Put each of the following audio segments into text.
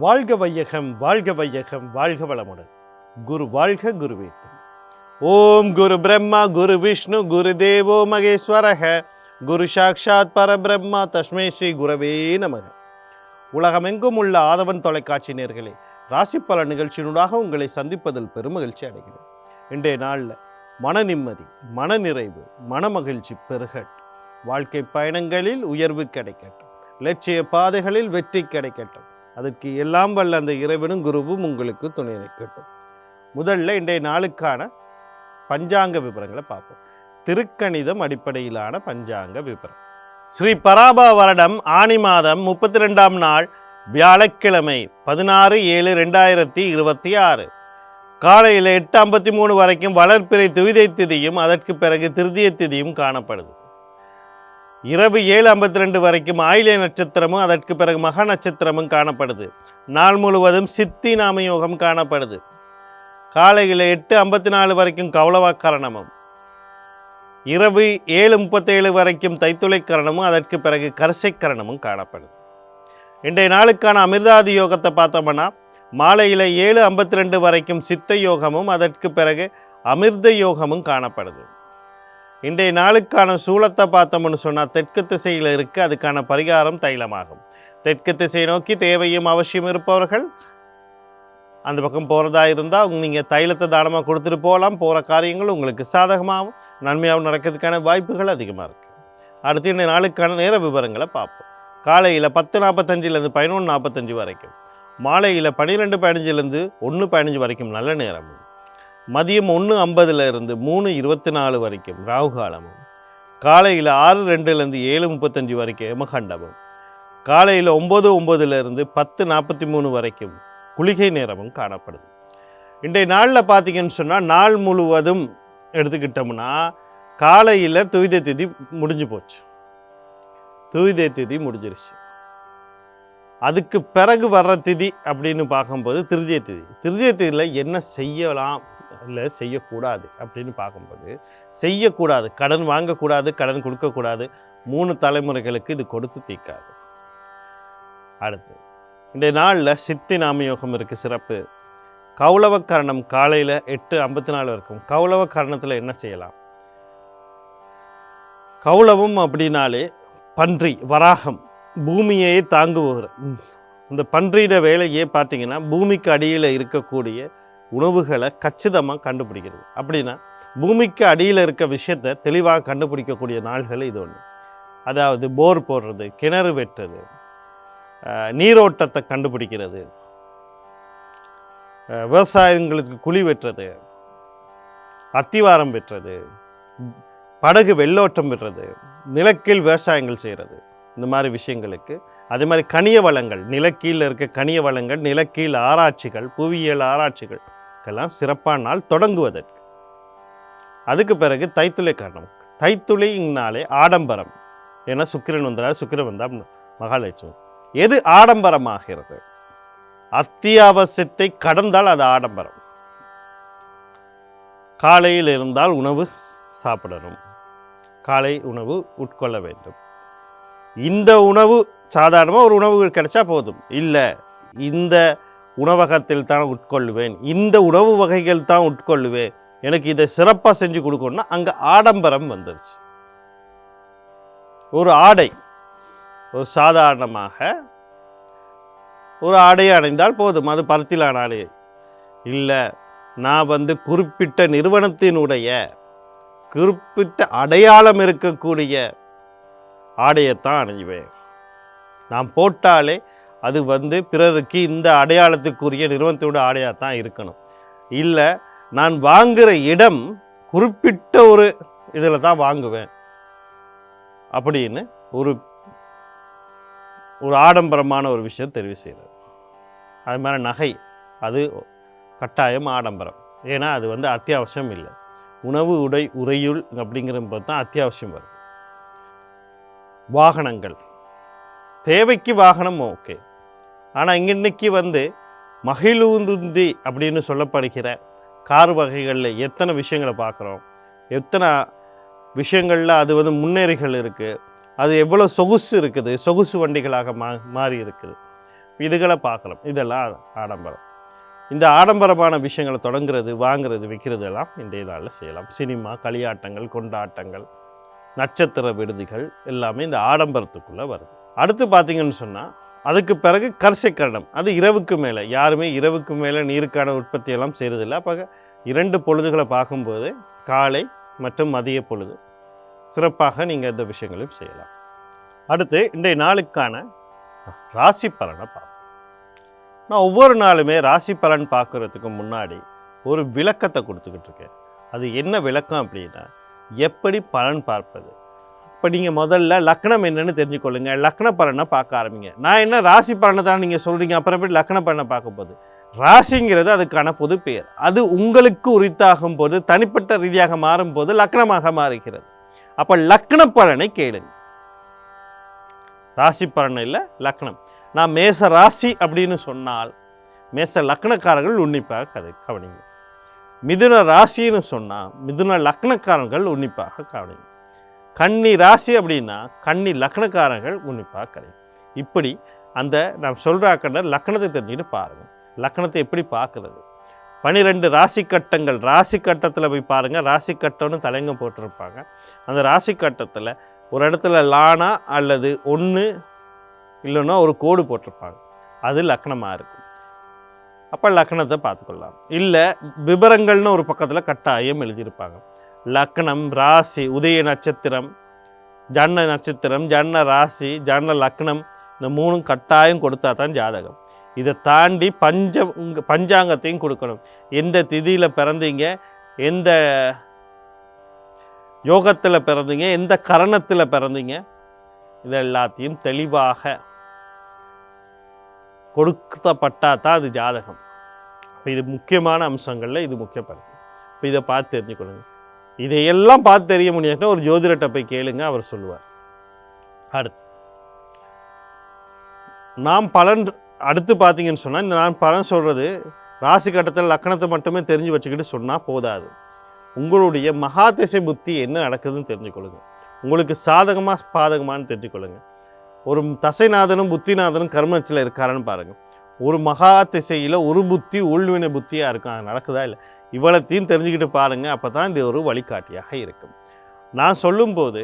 வாழ்க வையகம், வாழ்க வையகம், வாழ்க வளமுடன். குரு வாழ்க, குருவேத்தும். ஓம் குரு பிரம்மா, குரு விஷ்ணு, குரு தேவோ மகேஸ்வரக, குரு சாக்ஷாத் பரபிரம்மா, தஸ்மை ஸ்ரீ குரவே நமக. உலகமெங்கும் உள்ள ஆதவன் தொலைக்காட்சி நேயர்களே, ராசி பல நிகழ்ச்சியினூடாக உங்களை சந்திப்பதில் பெருமகிழ்ச்சி அடைகிறேன். இன்றைய நாளில் மன நிம்மதி, மன நிறைவு, மன மகிழ்ச்சி பெருகட்டும். வாழ்க்கை பயணங்களில் உயர்வு கிடைக்கட்டும். லட்சிய பாதைகளில் வெற்றி கிடைக்கட்டும். அதற்கு எல்லாம் வல்ல அந்த இறைவனும் குருவும் உங்களுக்கு துணை நிற்கட்டும். முதல்ல இன்றைய நாளுக்கான பஞ்சாங்க விவரங்களை பார்ப்போம். திருக்கணிதம் அடிப்படையிலான பஞ்சாங்க விவரம். ஸ்ரீ பராபா வருடம் ஆனி மாதம் 32ஆம் நாள் வியாழக்கிழமை 16/7/2026 காலையில் 8:53 வரைக்கும் வளர்ப்பிறை துவிதை திதியும் அதற்கு பிறகு திருதிய திதியும் காணப்படுது. இரவு 7:52 வரைக்கும் ஆயில்ய நட்சத்திரமும் அதற்கு பிறகு மகா நட்சத்திரமும் காணப்படுது. நாள் முழுவதும் சித்தி நாமயோகம் காணப்படுது. காலையில் 8:54 வரைக்கும் கௌளவக்கரணமும், இரவு 7:37 வரைக்கும் தைத்துளை கரணமும் அதற்கு பிறகு கரிசை கரணமும் காணப்படுது. இன்றைய நாளுக்கான அமிர்தாதி யோகத்தை பார்த்தோம்னா மாலையில் 7:52 வரைக்கும் சித்த யோகமும் அதற்கு பிறகு அமிர்த யோகமும் காணப்படுது. இன்றைய நாளுக்கான சூலத்தை பார்த்தோம்னு சொன்னால் தெற்கு திசையில் இருக்குது. அதுக்கான பரிகாரம் தைலமாகும். தெற்கு திசை நோக்கி தேவையும் அவசியம் இருப்பவர்கள் அந்த பக்கம் போகிறதா இருந்தால் நீங்கள் தைலத்தை தானமாக கொடுத்துட்டு போகலாம். போகிற காரியங்கள் உங்களுக்கு சாதகமாகவும் நன்மையாகவும் நடக்கிறதுக்கான வாய்ப்புகள் அதிகமாக இருக்குது. அடுத்து இன்றைய நாளுக்கான நேர விவரங்களை பார்ப்போம். காலையில் 10:45 11:45 வரைக்கும், மாலையில் 12:15 1:15 வரைக்கும் நல்ல நேரமும், மதியம் 1:50 3:24 வரைக்கும் ராகு காலமும், காலையில் 6:02 7:35 வரைக்கும் யமகண்டமும், காலையில் 9:09 10:43 வரைக்கும் குளிகை நேரமும் காணப்படுது. இன்றைய நாளில் பார்த்தீங்கன்னு சொன்னால் நாள் முழுவதும் எடுத்துக்கிட்டோம்னா காலையில் துவிதை திதி முடிஞ்சு போச்சு. துவிதை திதி முடிஞ்சிருச்சு. அதுக்கு பிறகு வர்ற திதி அப்படின்னு பார்க்கும்போது திருதிய திதி. திருதிய திதியில் என்ன செய்யலாம் இல்லை செய்யக்கூடாது அப்படின்னு பார்க்கும்போது செய்யக்கூடாது, கடன் வாங்கக்கூடாது, கடன் கொடுக்கக்கூடாது. 3 தலைமுறைகளுக்கு இது கொடுத்து தீர்க்காது. அடுத்து இன்றைய நாளில் சித்தி நாமயோகம் இருக்குது, சிறப்பு. கௌளவக்கரணம் காலையில் 8:54 வரைக்கும். கௌளவக்கரணத்தில் என்ன செய்யலாம்? கௌளவம் அப்படின்னாலே பன்றி, வராகம், பூமியை தாங்குவோர். இந்த பன்றியோட வேலையே பார்த்தீங்கன்னா பூமிக்கு அடியில் இருக்கக்கூடிய உணவுகளை கச்சிதமாக கண்டுபிடிக்கிறது. அப்படின்னா பூமிக்கு அடியில் இருக்க விஷயத்தை தெளிவாக கண்டுபிடிக்கக்கூடிய நாள்கள் இது ஒன்று. அதாவது போர் போடுறது, கிணறு வெட்டுறது, நீரோட்டத்தை கண்டுபிடிக்கிறது, விவசாயங்களுக்கு குழி வெட்டுறது, அத்திவாரம் வெட்டுறது, படகு வெள்ளோட்டம் விடுறது, நிலக்கீழ் விவசாயங்கள் செய்கிறது, இந்த மாதிரி விஷயங்களுக்கு. அதே மாதிரி கனிய வளங்கள், நிலக்கீழில் இருக்க கனிய வளங்கள், நிலக்கீழ் ஆராய்ச்சிகள், புவியியல் ஆராய்ச்சிகளுக்கெல்லாம் சிறப்பான நாள் தொடங்குவதற்கு. அதுக்கு பிறகு தைத்துளை காரணம். தைத்துளைனாலே ஆடம்பரம். ஏன்னா சுக்கிரன் வந்தால், சுக்கிரன் வந்தால் மகாலட்சுமி. எது ஆடம்பரமாகிறது? அத்தியாவசியத்தை கடந்தால் அது ஆடம்பரம். காலையில் இருந்தால் உணவு சாப்பிடணும், காலை உணவு உட்கொள்ள வேண்டும். இந்த உணவு சாதாரணமாக ஒரு உணவு கிடைச்சா போதும், இல்லை இந்த உணவகத்தில் தான் உட்கொள்ளுவேன், இந்த உணவு வகைகள் தான் உட்கொள்ளுவேன், எனக்கு இதை சிறப்பாக செஞ்சு கொடுக்கணும்னா அங்கே ஆடம்பரம் வந்துருச்சு. ஒரு ஆடை, ஒரு சாதாரணமாக ஒரு ஆடையை அடைந்தால் போதும், அது பருத்திலான ஆடை. இல்லை நான் குறிப்பிட்ட நிறுவனத்தினுடைய குறிப்பிட்ட அடையாளம் இருக்கக்கூடிய ஆடையைத்தான் அணிவேன். நான் போட்டாலே அது பிறருக்கு இந்த அடையாளத்துக்குரிய நிறுவனத்தோட ஆடையாக தான் இருக்கணும். இல்லை நான் வாங்குகிற இடம் குறிப்பிட்ட ஒரு இதில் தான் வாங்குவேன் அப்படின்னு ஒரு ஆடம்பரமான ஒரு விஷயம் தெரிவு செய்கிறது. அது மாதிரி நகை, அது கட்டாயம் ஆடம்பரம். ஏன்னா அது அத்தியாவசியம் இல்லை. உணவு, உடை, உறையுள் அப்படிங்கிறப்ப தான் அத்தியாவசியம் வரும். வாகனங்கள், தேவைக்கு வாகனம் ஓகே. ஆனால் இன்னைக்கு மகிழுந்தி அப்படின்னு சொல்லப்படுகிற கார் வகைகளில் எத்தனை விஷயங்களை பார்க்குறோம், எத்தனை விஷயங்களில் அது முன்னேறிகள் இருக்குது, அது எவ்வளோ சொகுசு இருக்குது, சொகுசு வண்டிகளாக மாறி இருக்குது. இதுகளை பார்க்கலாம். இதெல்லாம் ஆடம்பரம். இந்த ஆடம்பரமான விஷயங்களை தொடங்குறது, வாங்குறது, விற்கிறது எல்லாம் இன்றைய நாளில் செய்யலாம். சினிமா, களியாட்டங்கள், கொண்டாட்டங்கள், நட்சத்திர விடுதிகள் எல்லாமே இந்த ஆடம்பரத்துக்குள்ளே வருது. அடுத்து பார்த்தீங்கன்னு சொன்னால் அதுக்கு பிறகு கர்சக்கரணம். அது இரவுக்கு மேலே, யாருமே இரவுக்கு மேலே நீருக்கான உற்பத்தியெல்லாம் செய்கிறதில்லை. அப்போ 2 பொழுதுகளை பார்க்கும்போது காலை மற்றும் மதிய பொழுது சிறப்பாக நீங்கள் இந்த விஷயங்களையும் செய்யலாம். அடுத்து இன்றைய நாளுக்கான ராசி பலனை பார்ப்போம். நான் ஒவ்வொரு நாளுமே ராசி பலன் பார்க்குறதுக்கு முன்னாடி ஒரு விளக்கத்தை கொடுத்துக்கிட்டு இருக்கேன். அது என்ன விளக்கம் அப்படின்னா, எப்படி பலன் பார்ப்பது. இப்போ நீங்கள் முதல்ல லக்னம் என்னன்னு தெரிஞ்சுக்கொள்ளுங்க. லக்ன பலனை பார்க்க ஆரம்பிங்க. நான் என்ன ராசி பலனை தான் நீங்கள் சொல்கிறீங்க, அப்புறமேட்டு லக்ன பலனை பார்க்க போகுது. ராசிங்கிறது அதுக்கான பொது பெயர். அது உங்களுக்கு உரித்தாகும் போது, தனிப்பட்ட ரீதியாக மாறும்போது லக்னமாக மாறுகிறது. அப்போ லக்ன பலனை கேளுங்க. ராசி பலன் இல்லை, லக்னம். நான் மேச ராசி அப்படின்னு சொன்னால் மேச லக்னக்காரர்கள் உன்னிப்பாக கவனிங்க. மிதுன ராசின்னு சொன்னால் மிதுன லக்னக்காரர்கள் உன்னிப்பாக கவனிங்க. கன்னி ராசி அப்படின்னா கன்னி லக்னக்காரர்கள் உன்னிப்பாக கவனிங்க. இப்படி அந்த நான் சொல்கிறாக்கிற லக்னத்தை தெரிஞ்சுக்கிட்டு பாருங்கள். லக்னத்தை எப்படி பார்க்குறது? 12 ராசி கட்டங்கள். ராசி கட்டத்தில் போய் பாருங்கள். ராசி கட்டம்னு தலைங்கம் போட்டிருப்பாங்க. அந்த ராசி கட்டத்தில் ஒரு இடத்துல லானா அல்லது 1 இல்லைன்னா ஒரு கோடு போட்டிருப்பாங்க. அது லக்னமாக இருக்கும். அப்போ லக்னத்தை பார்த்துக்கொள்ளலாம். இல்லை விபரங்கள்னு ஒரு பக்கத்தில் கட்டாயம் எழுதியிருப்பாங்க. லக்னம், ராசி, உதய நட்சத்திரம், ஜன்ன நட்சத்திரம், ஜன்ன ராசி, ஜன்ன லக்னம், இந்த 3 கட்டாயம் கொடுத்தா தான் ஜாதகம். இதை தாண்டி பஞ்சாங்கத்தையும் கொடுக்கணும். எந்த திதியில் பிறந்தீங்க, எந்த யோகத்தில் பிறந்தீங்க, எந்த கரணத்தில் பிறந்தீங்க, இது எல்லாத்தையும் தெளிவாக கொடுக்கப்பட்டா தான் அது ஜாதகம். இப்போ இது முக்கியமான அம்சங்களில் இது முக்கியப்படுது. இப்போ இதை பார்த்து தெரிஞ்சுக்கொள்ளுங்க. இதையெல்லாம் பார்த்து தெரிய முடியாதுன்னா ஒரு ஜோதிடத்தை போய் கேளுங்க, அவர் சொல்லுவார். அடுத்து பார்த்தீங்கன்னு சொன்னால், இந்த நான் பலன் சொல்கிறது ராசி கட்டத்தில் லக்கணத்தை மட்டுமே தெரிஞ்சு வச்சுக்கிட்டு சொன்னால் போதாது. உங்களுடைய மகா திசை புத்தி என்ன நடக்குதுன்னு தெரிஞ்சுக்கொள்ளுங்க. உங்களுக்கு சாதகமாக பாதகமானு தெரிஞ்சுக்கொள்ளுங்க. ஒரு தசைநாதனும் புத்திநாதனும் கர்மத்தில் இருக்காருன்னு பாருங்கள். ஒரு மகா திசையில் ஒரு புத்தி உள்வினை புத்தியாக இருக்கும். அது நடக்குதா இல்லை, இவ்வளத்தையும் தெரிஞ்சுக்கிட்டு பாருங்கள். அப்போ தான் இது ஒரு வழிகாட்டியாக இருக்கும். நான் சொல்லும்போது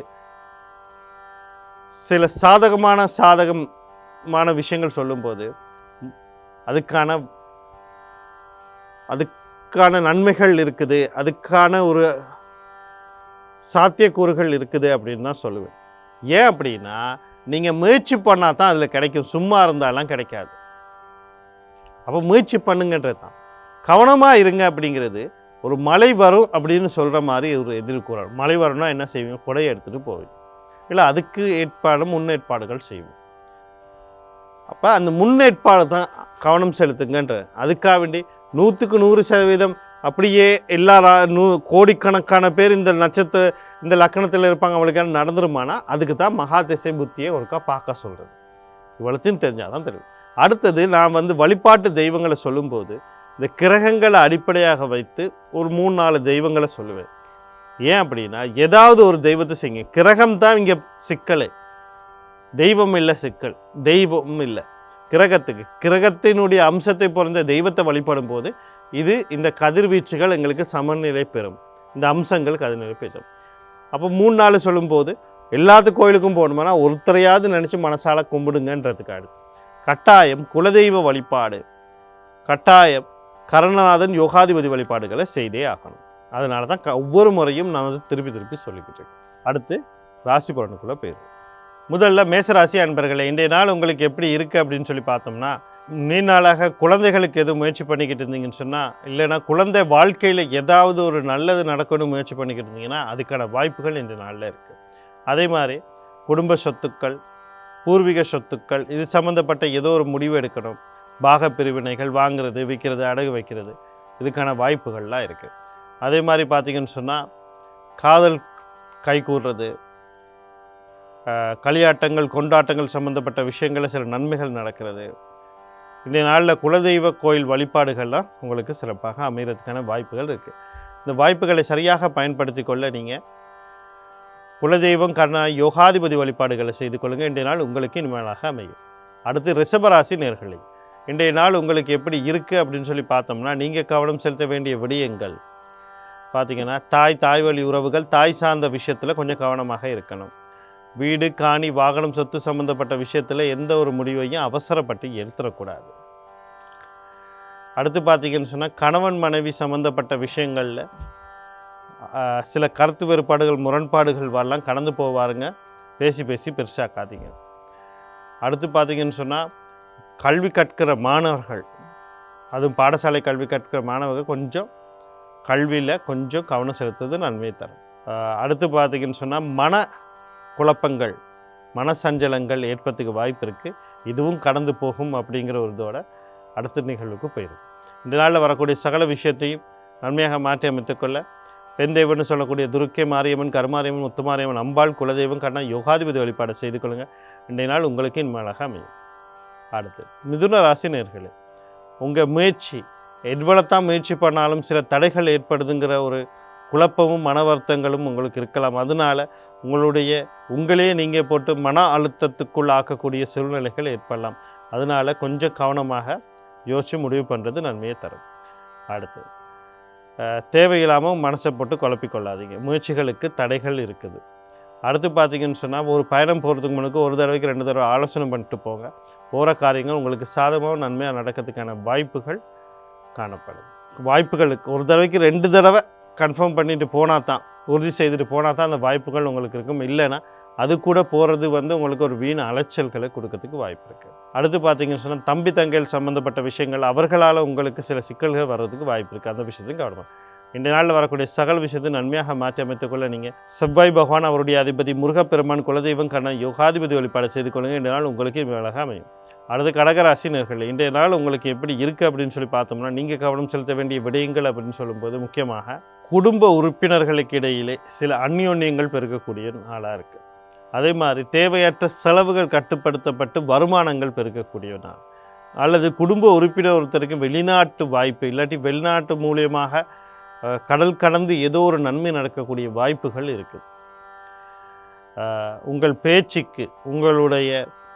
சில சாதகமான விஷயங்கள் சொல்லும்போது அதுக்கான நன்மைகள் இருக்குது, அதுக்கான ஒரு சாத்தியக்கூறுகள் இருக்குது அப்படின்னு தான் சொல்லுவேன். ஏன் அப்படின்னா, நீங்கள் முயற்சி பண்ணால் தான் அதில் கிடைக்கும். சும்மா இருந்தாலாம் கிடைக்காது. அப்போ முயற்சி பண்ணுங்கன்றது தான். கவனமாக இருங்க அப்படிங்கிறது ஒரு மழை வரும் அப்படின்னு சொல்கிற மாதிரி ஒரு எதிர்கூறல். மழை வரும்னா என்ன செய்வீங்க? குடையை எடுத்துகிட்டு போவீங்க. இல்லை அதுக்கு முன்னேற்பாடுகள் செய்வோம். அப்போ அந்த முன்னேற்பாடு தான் கவனம் செலுத்துங்கன்ற. அதுக்காக வேண்டி 100க்கு 100% அப்படியே எல்லா கோடிக்கணக்கான பேர் இந்த லக்கணத்தில் இருப்பாங்க, அவளுக்கான நடந்துருமானா அதுக்கு தான் மகா திசை புத்தியை ஒருக்கா பார்க்க சொல்கிறது. இவ்வளத்தையும் தெரிஞ்சால் தான் தெரியும். அடுத்தது நான் வழிபாட்டு தெய்வங்களை சொல்லும்போது இந்த கிரகங்களை அடிப்படையாக வைத்து ஒரு 3-4 தெய்வங்களை சொல்லுவேன். ஏன் அப்படின்னா, ஏதாவது ஒரு தெய்வத்தை செய்யுங்க. கிரகம் தான் இங்கே சிக்கல், தெய்வம் இல்லை சிக்கல். தெய்வம் இல்லை, கிரகத்தினுடைய அம்சத்தை பொறுத்த தெய்வத்தை வழிபடும் போது இந்த கதிர்வீச்சுகள் எங்களுக்கு சமநிலை பெறும். இந்த அம்சங்கள் கதிர்நிலை பெறும். அப்போ 3-4 சொல்லும்போது எல்லாத்து கோயிலுக்கும் போகணுமானா ஒருத்தரையாவது நினச்சி மனசால கும்பிடுங்கன்றதுக்காடு. கட்டாயம் குலதெய்வ வழிபாடு, கட்டாயம் கரணநாதன் யோகாதிபதி வழிபாடுகளை செய்தே ஆகணும். அதனால தான் ஒவ்வொரு முறையும் நான் திருப்பி சொல்லிக்கிட்டு இருக்கேன். அடுத்து ராசி பலனுக்குள்ளே போயிடுவோம். முதல்ல மேசராசி அன்பர்களே, இன்றைய நாள் உங்களுக்கு எப்படி இருக்குது அப்படின்னு சொல்லி பார்த்தோம்னா, நீண்ட நாளாக குழந்தைகளுக்கு எதுவும் முயற்சி பண்ணிக்கிட்டு இருந்தீங்கன்னு சொன்னால், இல்லைன்னா குழந்தை வாழ்க்கையில் ஏதாவது ஒரு நல்லது நடக்கணும் முயற்சி பண்ணிக்கிட்டு இருந்தீங்கன்னா அதுக்கான வாய்ப்புகள் இன்றைய நாளில் இருக்குது. அதே மாதிரி குடும்ப சொத்துக்கள், பூர்வீக சொத்துக்கள், இது சம்மந்தப்பட்ட ஏதோ ஒரு முடிவு எடுக்கணும். பாக பிரிவினைகள், வாங்கிறது, விற்கிறது, அடகு வைக்கிறது, இதுக்கான வாய்ப்புகள்லாம் இருக்குது. அதே மாதிரி பார்த்திங்கன்னு சொன்னால் காதல் கைகூடுறது, களியாட்டங்கள், கொண்டாட்டங்கள் சம்மந்தப்பட்ட விஷயங்களில் சில நன்மைகள் நடக்கிறது. இன்றைய நாளில் குலதெய்வ கோயில் வழிபாடுகள்லாம் உங்களுக்கு சிறப்பாக அமைகிறதுக்கான வாய்ப்புகள் இருக்குது. இந்த வாய்ப்புகளை சரியாக பயன்படுத்தி கொள்ள நீங்கள் குலதெய்வம் யோகாதிபதி வழிபாடுகளை செய்து கொள்ளுங்கள். இன்றைய நாள் உங்களுக்கு இனிமேலாக அமையும். அடுத்து ரிஷபராசி நேயர்களே, இன்றைய நாள் உங்களுக்கு எப்படி இருக்குது அப்படின்னு சொல்லி பார்த்தோம்னா, நீங்கள் கவனம் செலுத்த வேண்டிய விடயங்கள் பார்த்திங்கன்னா, தாய் வழி உறவுகள், தாய் சார்ந்த விஷயத்தில் கொஞ்சம் கவனமாக இருக்கணும். வீடு, காணி, வாகனம், சொத்து சம்மந்தப்பட்ட விஷயத்தில் எந்த ஒரு முடிவையும் அவசரப்பட்டு எடுத்துடக்கூடாது. அடுத்து பார்த்திங்கன்னு சொன்னால், கணவன் மனைவி சம்மந்தப்பட்ட விஷயங்களில் சில கருத்து வேறுபாடுகள், முரண்பாடுகள் வரலாம், கடந்து போவாருங்க. பேசி பெருசாக்காதீங்க. அடுத்து பார்த்திங்கன்னு சொன்னால், கல்வி கற்கிற மாணவர்கள், அதுவும் பாடசாலை கல்வி கற்கிற மாணவர்கள் கொஞ்சம் கல்வியில் கொஞ்சம் கவனம் செலுத்துறது நன்மை தரும். அடுத்து பார்த்திங்கன்னு சொன்னால், மன குழப்பங்கள், மனசஞ்சலங்கள் ஏற்படுறதுக்கு வாய்ப்பு இருக்குது. இதுவும் கடந்து போகும் அப்படிங்கிற ஒரு இதோட அடுத்த நிகழ்வுக்கு போயிடும். இந்த நாளில் வரக்கூடிய சகல விஷயத்தையும் நன்மையாக மாற்றி அமைத்துக்கொள்ள பெண் தெய்வம்னு சொல்லக்கூடிய துர்க்கை மாரியம்மன், கருமாரியம்மன், முத்துமாரியம்மன், அம்பாள், குலதெய்வம், கண்ணா யோகாதிபதி வழிபாடு செய்து கொள்ளுங்கள். இன்றைய நாள் உங்களுக்கு இன்மேலாக அமையும். அடுத்து மிதுன ராசி நேயர்களே, உங்கள் முயற்சி எவ்வளோத்தான் முயற்சி பண்ணாலும் சில தடைகள் ஏற்படுதுங்கிற ஒரு குழப்பமும் மன வருத்தங்களும் உங்களுக்கு இருக்கலாம். அதனால் உங்களையே நீங்கள் போட்டு மன அழுத்தத்துக்குள் ஆக்கக்கூடிய சூழ்நிலைகள் ஏற்படலாம். அதனால் கொஞ்சம் கவனமாக யோசித்து முடிவு பண்ணுறது நன்மையை தரும். அடுத்து தேவையில்லாமல் மனசை போட்டு குழப்பிக்கொள்ளாதீங்க. முயற்சிகளுக்கு தடைகள் இருக்குது. அடுத்து பார்த்திங்கன்னு சொன்னால், ஒரு பயணம் போகிறதுக்கு முன்னுக்கு ஒரு தடவைக்கு 2 தடவை ஆலோசனை பண்ணிட்டு போங்க. போகிற காரியங்கள் உங்களுக்கு சாதகமாக நன்மையாக நடக்கிறதுக்கான வாய்ப்புகள் காணப்படும். வாய்ப்புகளுக்கு ஒரு தடவைக்கு 2 தடவை கன்ஃபார்ம் பண்ணிட்டு போனால் தான், உறுதி செய்துட்டு போனால் தான் அந்த வாய்ப்புகள் உங்களுக்கு இருக்கும். இல்லைன்னா அது கூட போகிறது உங்களுக்கு ஒரு வீண் அலைச்சல்களை கொடுக்கறதுக்கு வாய்ப்பு இருக்குது. அடுத்து பார்த்திங்கன்னு சொன்னால், தம்பி தங்கைகள் சம்மந்தப்பட்ட விஷயங்கள், அவர்களால் உங்களுக்கு சில சிக்கல்கள் வர்றதுக்கு வாய்ப்பு இருக்குது. அந்த விஷயத்தையும் கவனமாக இந்த நாளில் வரக்கூடிய சகல விஷயத்தை நன்மையாக மாற்றி அமைத்துக்கொள்ள நீங்கள் செவ்வாய் பகவான், அவருடைய அதிபதி முருகப்பெருமான், குலதெய்வம், கண்ணன் யோகாதிபதி வழிபாடு செய்து கொள்ளுங்கள். இந்த நாள் உங்களுக்கு அழகாக அமையும். அடுத்து கடகராசி நேயர்களே, இன்றைய நாள் உங்களுக்கு எப்படி இருக்குது அப்படின்னு சொல்லி பார்த்தோம்னா, நீங்கள் கவனம் செலுத்த வேண்டிய விடயங்கள் அப்படின்னு சொல்லும்போது முக்கியமாக குடும்ப உறுப்பினர்களுக்கு இடையிலே சில அந்யோன்யங்கள் பெருக்கக்கூடிய நாளாக இருக்குது. அதே மாதிரி தேவையற்ற செலவுகள் கட்டுப்படுத்தப்பட்டு வருமானங்கள் பெருக்கக்கூடிய நாள். அல்லது குடும்ப உறுப்பினர் ஒருத்தருக்கு வெளிநாட்டு வாய்ப்பு, இல்லாட்டி வெளிநாட்டு மூலியமாக கடல் கடந்து ஏதோ ஒரு நன்மை நடக்கக்கூடிய வாய்ப்புகள் இருக்குது. உங்கள் பேச்சுக்கு, உங்களுடைய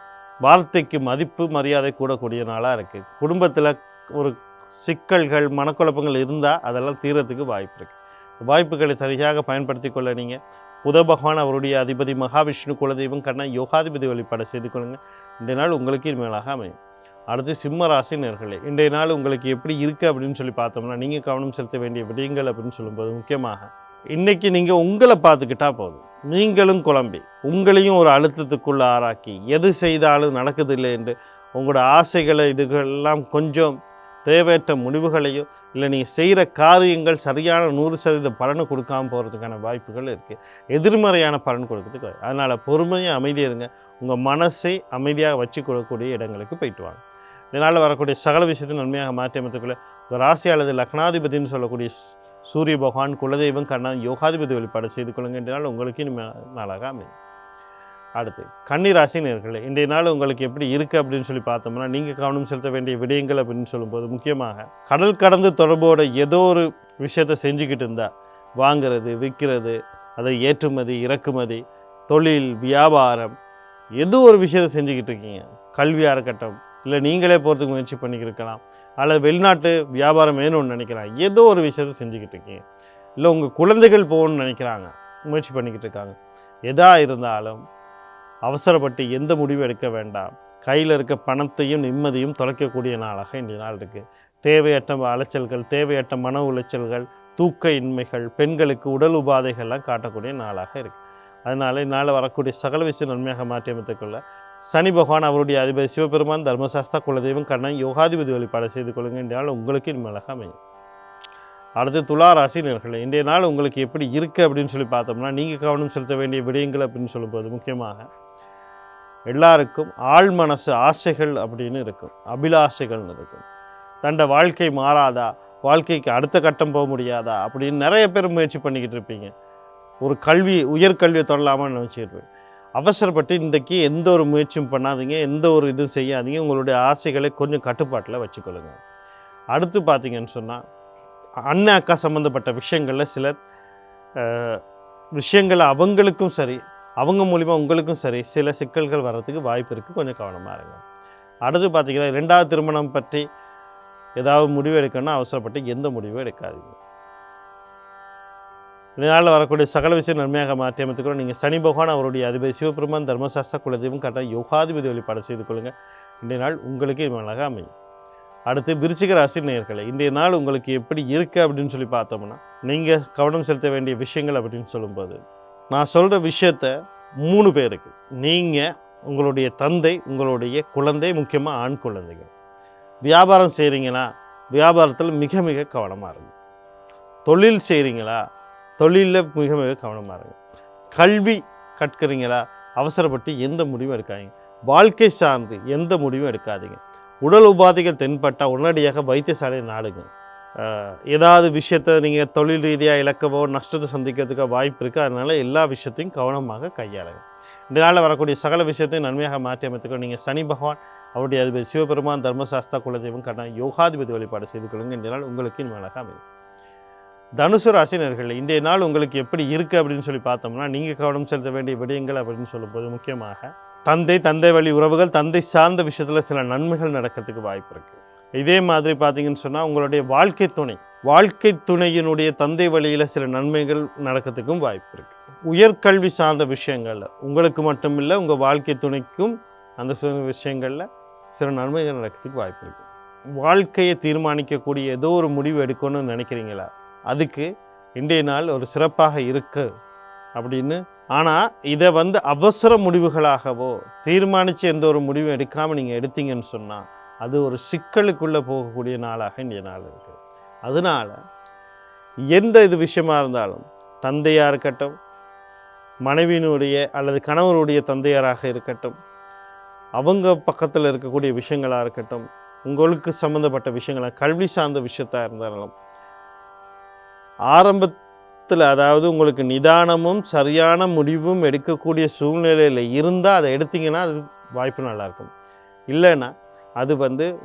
வார்த்தைக்கு மதிப்பு மரியாதை கூடக்கூடிய நாளாக இருக்குது. குடும்பத்தில் ஒரு சிக்கல்கள், மனக்குழப்பங்கள் இருந்தால் அதெல்லாம் தீரத்துக்கு வாய்ப்பு இருக்குது. வாய்ப்புகளை சரியாக பயன்படுத்தி கொள்ள நீங்கள் புத பகவான், அவருடைய அதிபதி மகாவிஷ்ணு, குலதெய்வம், கண்ணா யோகாதிபதி வழிபாடு செய்து கொள்ளுங்கள். இன்றைய நாள் உங்களுக்கு இனிமேலாக அமையும். அடுத்து சிம்ம ராசி நேயர்களே, இன்றைய நாள் உங்களுக்கு எப்படி இருக்குது அப்படின்னு சொல்லி பார்த்தோம்னா, நீங்கள் கவனம் செலுத்த வேண்டிய விடயங்கள் அப்படின்னு சொல்லும்போது முக்கியமாக இன்றைக்கி நீங்கள் உங்களை பார்த்துக்கிட்டால் போதும். நீங்களும் குழம்பி உங்களையும் ஒரு அழுத்தத்துக்குள்ளே ஆராக்கி எது செய்தாலும் நடக்குதில்லை என்று உங்களோட ஆசைகளை இதுகளெல்லாம் கொஞ்சம் தேவையற்ற முடிவுகளையும் இல்லை நீங்கள் செய்கிற காரியங்கள் சரியான 100% பலனை கொடுக்காமல் போகிறதுக்கான வாய்ப்புகள் இருக்குது. எதிர்மறையான பலன் கொடுக்கறதுக்கு. அதனால் பொறுமையாக அமைதியாக இருங்க. உங்கள் மனசை அமைதியாக வச்சு கொடுக்கக்கூடிய இடங்களுக்கு போயிட்டு வாங்க. இதனால் வரக்கூடிய சகல விஷயத்தை நன்மையாக மாற்றி அமைத்துக்குள்ள உங்கள் ராசி அல்லது லக்னாதிபதினு சொல்லக்கூடிய சூரிய பகவான், குலதெய்வம், கண்ணா யோகாதிபதி வழிபாடு செய்து கொள்ளுங்க. இன்றைய நாள் உங்களுக்கு நாளாக அமையும். அடுத்து கன்னிராசி நேயர்களே, இன்றைய நாள் உங்களுக்கு எப்படி இருக்குது அப்படின்னு சொல்லி பார்த்தோம்னா, நீங்கள் கவனம் செலுத்த வேண்டிய விடயங்கள் அப்படின்னு சொல்லும்போது முக்கியமாக கடல் கடந்து தொடர்போட ஏதோ ஒரு விஷயத்தை செஞ்சுக்கிட்டு இருந்தால், வாங்கிறது, விற்கிறது, அதை ஏற்றுமதி, இறக்குமதி, தொழில், வியாபாரம், ஏதோ ஒரு விஷயத்தை செஞ்சுக்கிட்டு இருக்கீங்க. கல்வியாக இருக்கட்டும், இல்லை நீங்களே போகிறதுக்கு முயற்சி பண்ணிக்கிருக்கலாம், அல்லது வெளிநாட்டு வியாபாரம் வேணும்னு நினைக்கிறாங்க, ஏதோ ஒரு விஷயத்தை செஞ்சுக்கிட்டு இருக்கீங்க. இல்லை உங்கள் குழந்தைகள் போகணும்னு நினைக்கிறாங்க, முயற்சி பண்ணிக்கிட்டு இருக்காங்க. எதாக இருந்தாலும் அவசரப்பட்டு எந்த முடிவும் எடுக்க வேண்டாம். கையில் இருக்க பணத்தையும் நிம்மதியும் தொலைக்கக்கூடிய நாளாக இன்றைய நாள் இருக்குது. தேவையற்ற அலைச்சல்கள், தேவையற்ற மன உளைச்சல்கள், தூக்க இன்மைகள், பெண்களுக்கு உடல் உபாதைகள்லாம் காட்டக்கூடிய நாளாக இருக்குது. அதனால் இந்நாளில் வரக்கூடிய சகல விஷயம் நன்மையாக மாற்றி அமைத்துக்கொள்ள சனி பகவான், அவருடைய அதிபதி சிவபெருமான், தர்மசாஸ்தா, குலதெய்வம், கண்ணன் யோகாதிபதி வழிபாடு செய்து கொள்ளுங்கள். இன்றைய நாள் உங்களுக்கு இனிமேலாக அமையும். அடுத்து துலா ராசி நேயர்களே, இன்றைய நாள் உங்களுக்கு எப்படி இருக்குது அப்படின்னு சொல்லி பார்த்தோம்னா, நீங்கள் கவனம் செலுத்த வேண்டிய விடயங்கள் அப்படின்னு சொல்லும்போது முக்கியமாக எல்லாருக்கும் ஆழ் மனசு ஆசைகள் அப்படின்னு இருக்கும், அபிலாஷைகள்னு இருக்கும். தண்ட வாழ்க்கை மாறாதா, வாழ்க்கைக்கு அடுத்த கட்டம் போக முடியாதா அப்படின்னு நிறைய பேர் முயற்சி பண்ணிக்கிட்டு இருப்பீங்க. ஒரு உயர்கல்வியை தொடலாமல் நினச்சிருப்பேன். அவசரப்பட்டு இன்றைக்கி எந்த ஒரு முயற்சியும் பண்ணாதீங்க, எந்த ஒரு இதுவும் செய்யாதீங்க. உங்களுடைய ஆசைகளை கொஞ்சம் கட்டுப்பாட்டில் வச்சுக்கொள்ளுங்க. அடுத்து பார்த்தீங்கன்னு சொன்னால், அண்ணன் அக்கா சம்மந்தப்பட்ட விஷயங்களில் சில விஷயங்கள் அவங்களுக்கும் சரி, அவங்க மூலிமா உங்களுக்கும் சரி சில சிக்கல்கள் வர்றதுக்கு வாய்ப்பு இருக்குது. கொஞ்சம் கவனமாக இருங்க. அடுத்து பார்த்தீங்கன்னா 2வது திருமணம் பற்றி ஏதாவது முடிவு எடுக்கணும்னா அவசரப்பட்டு எந்த முடிவும் எடுக்காதீங்க. இதனால் வரக்கூடிய சகல விஷயம் நன்மையாக மாற்றி அமைத்துக்கிறோம். நீங்கள் சனி பகவான் அவருடைய அதிபதி சிவபெருமான் தர்மசாஸ்திர குலதெய்வம் கரெக்டாக யோகாதிபதி வழிபாடு செய்து கொள்ளுங்கள். இன்றைய நாள் உங்களுக்கு இனிமேலாக அமையும். அடுத்து விருச்சிக ராசி நேயர்களே, இன்றைய நாள் உங்களுக்கு எப்படி இருக்குது அப்படின்னு சொல்லி பார்த்தோம்னா, நீங்கள் கவனம் செலுத்த வேண்டிய விஷயங்கள் அப்படின்னு சொல்லும்போது, நான் சொல்கிற விஷயத்த 3 பேருக்கு, நீங்கள், உங்களுடைய தந்தை, உங்களுடைய குழந்தை, முக்கியமாக ஆண் குழந்தைகள். வியாபாரம் செய்கிறீங்களா, வியாபாரத்தில் மிக மிக கவனமாக இருங்க. தொழில் செய்கிறீங்களா, தொழிலில் மிக மிக கவனமாக இருங்க. கல்வி கற்கிறீங்களா, அவசரப்பட்டு எந்த முடிவும் எடுக்காதீங்க. வாழ்க்கை சார்ந்து எந்த முடிவும் எடுக்காதீங்க. உடல் உபாதைகள் தென்பட்டால் உடனடியாக வைத்தியசாலையை நாடுங்க. ஏதாவது விஷயத்தை நீங்கள் தொழில் ரீதியாக இழக்கவோ நஷ்டத்தை சந்திக்கிறதுக்கு வாய்ப்பு இருக்குது. அதனால் எல்லா விஷயத்தையும் கவனமாக கையாளுங்க. இந்த நாளில் வரக்கூடிய சகல விஷயத்தையும் நன்மையாக மாற்றி அமைத்துக்கோ. நீங்கள் சனி பகவான் அவருடைய அதிபதி சிவபெருமான் தர்மசாஸ்திரா குலதெய்வம் கரெக்டாக யோகாதிபதி வழிபாடு செய்து கொள்ளுங்கள். இந்த நாள் உங்களுக்கு இனிமேலாக அமையும். தனுசு ராசி நேயர்களே, இன்றைய நாள் உங்களுக்கு எப்படி இருக்குது அப்படின்னு சொல்லி பார்த்தோம்னா, நீங்கள் கவனம் செலுத்த வேண்டிய விடயங்கள் அப்படின்னு சொல்லும்போது முக்கியமாக தந்தை வழி உறவுகள், தந்தை சார்ந்த விஷயத்தில் சில நன்மைகள் நடக்கிறதுக்கு வாய்ப்பு இருக்குது. இதே மாதிரி பார்த்தீங்கன்னு சொன்னால் உங்களுடைய வாழ்க்கை துணையினுடைய தந்தை வழியில் சில நன்மைகள் நடக்கிறதுக்கும் வாய்ப்பு இருக்குது. உயர்கல்வி சார்ந்த விஷயங்களில் உங்களுக்கு மட்டும் இல்லை, உங்கள் வாழ்க்கை துணைக்கும் அந்த விஷயங்களில் சில நன்மைகள் நடக்கிறதுக்கு வாய்ப்பு இருக்குது. வாழ்க்கையை தீர்மானிக்கக்கூடிய ஏதோ ஒரு முடிவு எடுக்கணும்னு நினைக்கிறீங்களா, அதுக்கு இன்றைய நாள் ஒரு சிறப்பாக இருக்கு அப்படின்னு. ஆனால் இதை அவசர முடிவுகளாகவோ தீர்மானித்து எந்த ஒரு முடிவும் எடுக்காமல் நீங்கள் எடுத்தீங்கன்னு சொன்னால் அது ஒரு சிக்கலுக்குள்ளே போகக்கூடிய நாளாக இன்றைய நாள் இருக்குது. அதனால் எந்த இது விஷயமா இருந்தாலும், தந்தையாக இருக்கட்டும், மனைவியினுடைய அல்லது கணவருடைய தந்தையாராக இருக்கட்டும், அவங்க பக்கத்தில் இருக்கக்கூடிய விஷயங்களாக இருக்கட்டும், உங்களுக்கு சம்மந்தப்பட்ட விஷயங்களாக கல்வி சார்ந்த விஷயத்தாக இருந்தாலும் ஆரம்பத்தில், அதாவது உங்களுக்கு நிதானமும் சரியான முடிவும் எடுக்கக்கூடிய சூழ்நிலையில் இருந்தால் அதை எடுத்திங்கன்னா அது வாய்ப்பு நல்லாயிருக்கும். இல்லைன்னா அது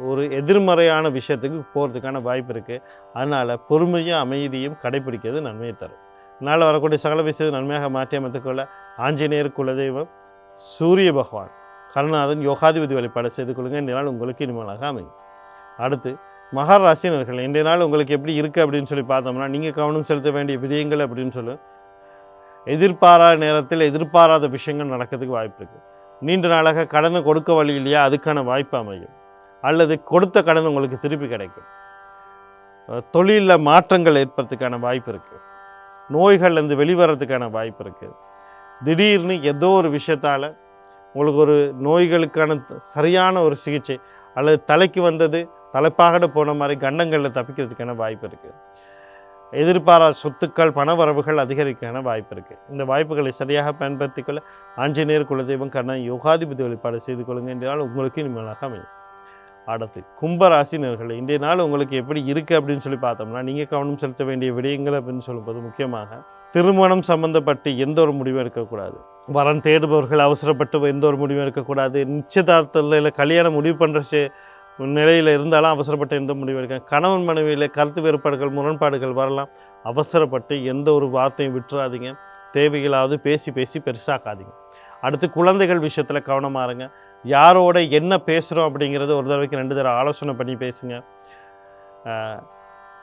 ஒரு எதிர்மறையான விஷயத்துக்கு போகிறதுக்கான வாய்ப்பு இருக்குது. அதனால் பொறுமையும் அமைதியும் கடைப்பிடிக்கிறது நன்மையை தரும். இதனால் வரக்கூடிய சகல விஷயத்தை நன்மையாக மாற்றி அமைத்துக்கொள்ள ஆஞ்சநேயர் குலதெய்வம் சூரிய பகவான் கருணாதன் யோகாதிபதி வழிபாடு செய்து கொள்ளுங்கள். இந்த நாள் உங்களுக்கு இனிமேலாக அமையும். அடுத்து மகர ராசினர்கள், இன்றைய நாள் உங்களுக்கு எப்படி இருக்குது அப்படின்னு சொல்லி பார்த்தோம்னா, நீங்கள் கவனம் செலுத்த வேண்டிய விடயங்கள் அப்படின்னு சொல்லி எதிர்பாராத நேரத்தில் எதிர்பாராத விஷயங்கள் நடக்கிறதுக்கு வாய்ப்பு இருக்குது. நீண்ட நாளாக கடனை கொடுக்க வழி இல்லையா, அதுக்கான வாய்ப்பு அமையும். அல்லது கொடுத்த கடன் உங்களுக்கு திருப்பி கிடைக்கும். தொழிலில் மாற்றங்கள் ஏற்படுறதுக்கான வாய்ப்பு இருக்குது. நோய்கள்லேருந்து வெளிவரத்துக்கான வாய்ப்பு இருக்குது. திடீர்னு ஏதோ ஒரு விஷயத்தால் உங்களுக்கு ஒரு நோய்களுக்கான சரியான ஒரு சிகிச்சை, அல்லது தலைக்கு வந்தது தலைப்பாகட போன மாதிரி கண்டங்களில் தப்பிக்கிறதுக்கான வாய்ப்பு இருக்குது. எதிர்பாராத சொத்துக்கள் பணவரவுகள் அதிகரிக்கான வாய்ப்பு இருக்குது. இந்த வாய்ப்புகளை சரியாக பயன்படுத்திக்கொள்ள ஆஞ்சநேயர் குலதெய்வம் கர்ண யோகாதிபதி வழிபாடு செய்து கொள்ளுங்கள். இன்றைய நாள் உங்களுக்கு இனிமேலாக அமையும். அடுத்து கும்பராசி நேயர்களே, இன்றைய நாள் உங்களுக்கு எப்படி இருக்குது அப்படின்னு சொல்லி பார்த்தோம்னா, நீங்கள் கவனம் செலுத்த வேண்டிய விடயங்கள் அப்படின்னு சொல்லும்போது முக்கியமாக திருமணம் சம்பந்தப்பட்டு எந்த ஒரு முடிவும் எடுக்கக்கூடாது. வரன் தேடுபவர்கள் அவசரப்பட்டு எந்த ஒரு முடிவும் எடுக்கக்கூடாது. நிச்சயதார்த்தத்தில் இல்லை கல்யாணம் முடிவு பண்ணுற நிலையில் இருந்தாலும் அவசரப்பட்டு எந்த முடிவு எடுக்க. கணவன் மனைவியில் கருத்து வேறுபாடுகள் முரண்பாடுகள் வரலாம். அவசரப்பட்டு எந்த ஒரு வார்த்தையும் விட்டுறாதீங்க. தேவைகளாவது பேசி பெருசாக்காதீங்க. அடுத்து குழந்தைகள் விஷயத்தில் கவனமாக இருங்க. யாரோட என்ன பேசுகிறோம் அப்படிங்கிறது ஒரு தடவைக்கு 2 தடவை ஆலோசனை பண்ணி பேசுங்க.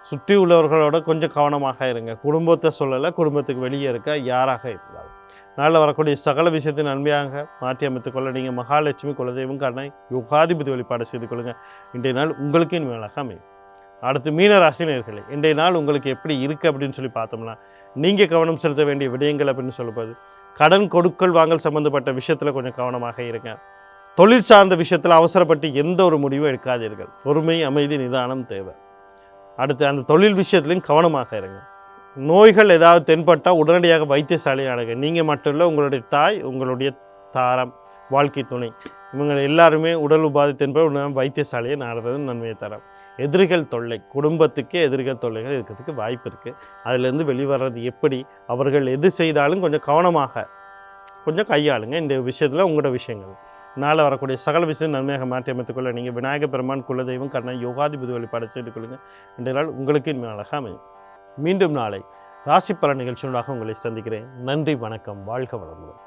சுற்றி உள்ளவர்களோட கொஞ்சம் கவனமாக இருங்க. குடும்பத்தை சொல்லலை, குடும்பத்துக்கு வெளியே இருக்க யாராக இருந்தாலும். நாளில் வரக்கூடிய சகல விஷயத்தை நன்மையாக மாற்றி அமைத்துக்கொள்ள நீங்கள் மகாலட்சுமி குலதெய்வம் கருணை யோகாதிபதி வழிபாடு செய்து கொள்ளுங்கள். இன்றைய நாள் உங்களுக்கு இனிமேலாக அமையும். அடுத்து மீன ராசி நேயர்களே, இன்றைய நாள் உங்களுக்கு எப்படி இருக்குது அப்படின்னு சொல்லி பார்த்தோம்னா, நீங்கள் கவனம் செலுத்த வேண்டிய விடயங்கள் அப்படின்னு சொல்லும்போது கடன் கொடுக்கல் வாங்கல் சம்மந்தப்பட்ட விஷயத்தில் கொஞ்சம் கவனமாக இருங்க. தொழில் சார்ந்த விஷயத்தில் அவசரப்பட்டு எந்த ஒரு முடிவும் எடுக்காதீர்கள். பொறுமை அமைதி நிதானம் தேவை. அடுத்து அந்த தொழில் விஷயத்துலையும் கவனமாக இருங்க. நோய்கள் ஏதாவது தென்பட்டால் உடனடியாக வைத்தியசாலையை அணுக. நீங்கள் மட்டும் இல்லை, உங்களுடைய தாய், உங்களுடைய தாரம், வாழ்க்கை துணை, இவங்க எல்லாருமே உடல் உபாதை தென்பட வைத்தியசாலையை நாடுறது நன்மையை தரும். எதிரிகள் தொல்லை, குடும்பத்துக்கே எதிரிகள் தொல்லைகள் இருக்கிறதுக்கு வாய்ப்பு இருக்குது. அதிலேருந்து வெளிவர்றது எப்படி, அவர்கள் எது செய்தாலும் கொஞ்சம் கவனமாக கொஞ்சம் கையாளுங்க. இந்த விஷயத்தில் உங்களோட விஷயங்கள் நாளில் வரக்கூடிய சகல விஷயம் நன்மையாக மாற்றி அமைத்துக்கொள்ள நீங்கள் விநாயக பெருமான் குலதெய்வம் கர்ண யோகாதிபதி வழிபாடு செய்து கொள்ளுங்கள். இன்றைய நாள் உங்களுக்கு இனிமேலாக அமையும். மீண்டும் நாளை ராசி பலன் நிகழ்ச்சியாக உங்களை சந்திக்கிறேன். நன்றி, வணக்கம், வாழ்க வளமுடன்.